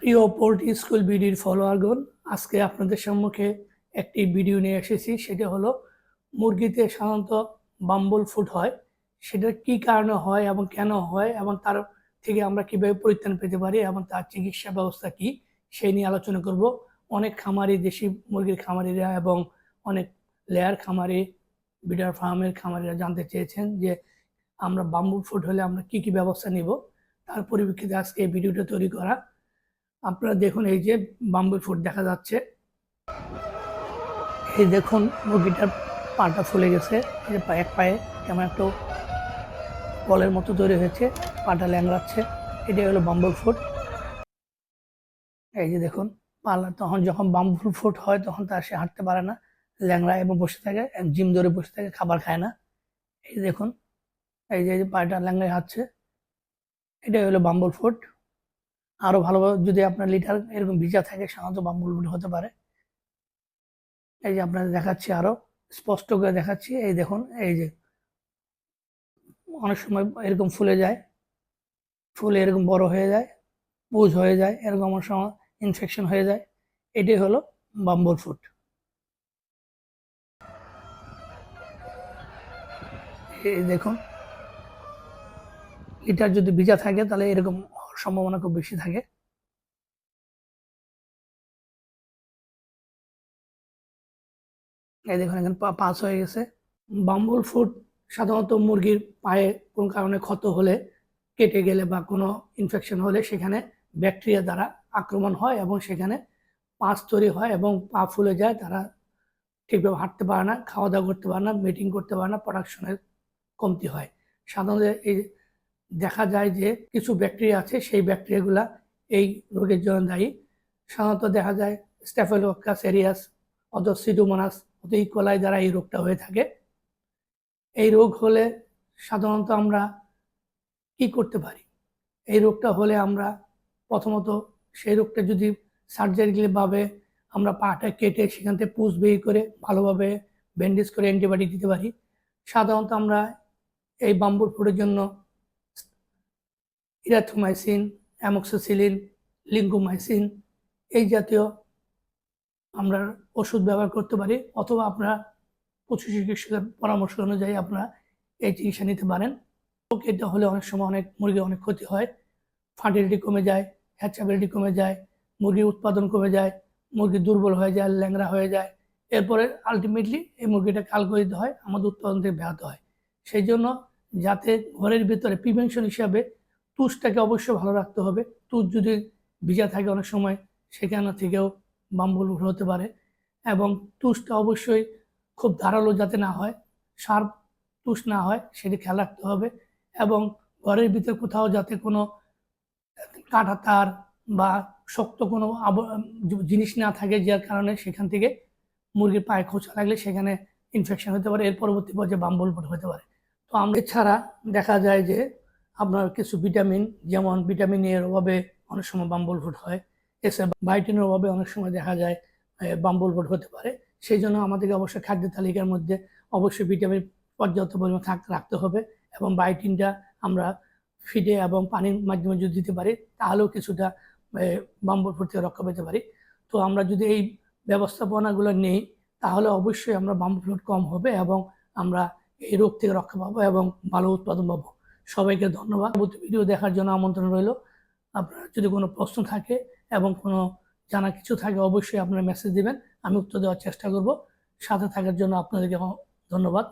প্রিয় poultry school বিডির ফলোয়ারগণ, আজকে আপনাদের সম্মুখে একটি ভিডিও নিয়ে এসেছি। সেটা হলো মুরগিতে সাধারণত বাম্বল ফুট হয়, সেটা কি কারণে হয় এবং কেন হয় এবং তার থেকে আমরা কিভাবে পরিত্রাণ পেতে পারি এবং তার চিকিৎসা ব্যবস্থা কি, সেই নিয়ে আলোচনা করব। অনেক খামারি, দেশি মুরগির খামারিরা এবং অনেক লেয়ার খামারি, বিডার ফার্মের খামারিরা জানতে চেয়েছেন যে আমরা বাম্বল ফুট হলে আমরা কি কি ব্যবস্থা নিব। তার পরিপ্রেক্ষিতে আজকে এই ভিডিওটা তৈরি করা। আপনারা দেখুন, এই যে বাম্বল ফুট দেখা যাচ্ছে, এই দেখুন মুরগিটার পাটা ফুলে গেছে, এই যে এক পায়ে কেমন একটা বলের মতো তৈরি হয়েছে, পাটা ল্যাংড়াচ্ছে, এটাই হলো বাম্বল ফুট। এই যে দেখুন পালা, তখন যখন বাম্বল ফুট হয় তখন তার সে হাঁটতে পারে না, ল্যাংড়া এবং বসে থাকে, জিম ধরে বসে থাকে, খাবার খায় না। এই দেখুন, এই যে পাটা ল্যাংড়ায় হাঁটছে, এটাই হলো বাম্বল ফুট। আরো ভালোভাবে যদি আপনার লিটার এরকম ভিজা থাকে, সাধারণত বাম্বল ফুট হতে পারে। এই যে আপনাদের দেখাচ্ছি, আরো স্পষ্ট করে দেখাচ্ছি। এই দেখুন, এই যে অনেক সময় এরকম ফুলে যায়, ফুলে এরকম বড় হয়ে যায়, পুজ হয়ে যায়, এরকম অনেক সময় ইনফেকশন হয়ে যায়। এটাই হলো বাম্বল ফুট। এই দেখুন, লিটার যদি ভিজা থাকে তাহলে এরকম হওয়ার সম্ভাবনা খুব বেশি থাকে। এই দেখুন, এখানে পাস হয়ে গেছে। বাম্বল ফুট সাধারণত মুরগির পায়ে কোনো কারণে ক্ষত হলে, কেটে গেলে বা কোনো ইনফেকশন হলে সেখানে ব্যাকটেরিয়া দ্বারা আক্রমণ হয় এবং সেখানে পাঁচ তৈরি হয় এবং পা ফুলে যায়। তারা ঠিকভাবে হাঁটতে পারে না, খাওয়া দাওয়া করতে পারে না, মিটিং করতে পারে না, প্রোডাকশনের কমতি হয়। সাধারণত এই দেখা যায় যে কিছু ব্যাকটেরিয়া আছে, সেই ব্যাকটেরিয়াগুলা এই রোগের জন্য দায়ী। সাধারণত দেখা যায় স্ট্যাফিলোকোকাস অ্যারিয়াস অথবা সিডোমোনাস অথবা ইকোলাই দ্বারা এই রোগটা হয়ে থাকে। এই রোগ হলে সাধারণত আমরা কি করতে পারি? এই রোগটা হলে আমরা প্রথমত সেই রোগটা যদি সার্জারিক্যালিভাবে আমরা পাটা কেটে সেখান থেকে পুষ বের করে ভালোভাবে ব্যান্ডেজ করে অ্যান্টিবায়োটিক দিতে পারি। সাধারণত আমরা এই বাম্বল ফুটের জন্য ইরাথ্রোমাইসিন, অ্যামোক্সিসিলিন, লিঙ্কোমাইসিন এই জাতীয় আমরা ওষুধ ব্যবহার করতে পারি, অথবা আপনারা পশু চিকিৎসকের পরামর্শ অনুযায়ী আপনারা এই চিকিৎসা নিতে পারেন। এটা হলে অনেক সময় অনেক মুরগির অনেক ক্ষতি হয়, ফার্টিলিটি কমে যায়, হ্যাচাবিলিটি কমে যায়, মুরগির উৎপাদন কমে যায়, মুরগি দুর্বল হয়ে যায়, ল্যাংড়া হয়ে যায়। এরপরে আলটিমেটলি এই মুরগিটা কালকরিত হয়, আমাদের উৎপাদন থেকে ব্যাহত হয়। সেই জন্য যাতে ঘরের ভিতরে প্রিভেনশন হিসাবে তুষটাকে অবশ্যই ভালো রাখতে হবে। তুষ যদি ভিজা থাকে অনেক সময় সেখান থেকেও বাম্বল হতে পারে, এবং তুষটা অবশ্যই খুব ধারালো যাতে না হয়, শার্প তুষ না হয়, সেটি খেয়াল রাখতে হবে। এবং ঘরের ভিতরে কোথাও যাতে কোনো কাটা তার বা শক্ত কোনো জিনিস না থাকে, যার কারণে সেখান থেকে মুরগির পায়ে খোঁচা লাগলে সেখানে ইনফেকশন হতে পারে, এর পরবর্তী পর্যায়ে বাম্বল ফুট হতে পারে। তো আমরা এছাড়া দেখা যায় যে আপনার কিছু ভিটামিন, যেমন ভিটামিন এর অভাবে অনেক সময় বাম্বল ফুট হয়, এছাড়া ভাইটামিনের অভাবে অনেক সময় দেখা যায় বাম্বল ফুট হতে পারে। সেই জন্য আমাদেরকে অবশ্যই খাদ্য তালিকার মধ্যে অবশ্যই ভিটামিন পর্যাপ্ত পরিমাণ রাখতে হবে, এবং বায়োটিনটা আমরা ফিডে এবং পানির মাধ্যমে যদি দিতে পারি তাহলেও কিছুটা বাম্বল ফুট থেকে রক্ষা পেতে পারি। তো আমরা যদি এই ব্যবস্থাপনাগুলো নেই তাহলে অবশ্যই আমরা বাম্বল ফুট কম হবে এবং আমরা এই রোগ থেকে রক্ষা পাবো এবং ভালো উৎপাদন পাবো। সবাইকে ধন্যবাদ। পরবর্তী ভিডিও দেখার জন্য আমন্ত্রণ রইল। আপনার যদি কোনো প্রশ্ন থাকে এবং কোনো জানা কিছু থাকে অবশ্যই আপনারা মেসেজ দিবেন, আমি উত্তর দেওয়ার চেষ্টা করব। সাথে থাকার জন্য আপনাদেরকে ধন্যবাদ।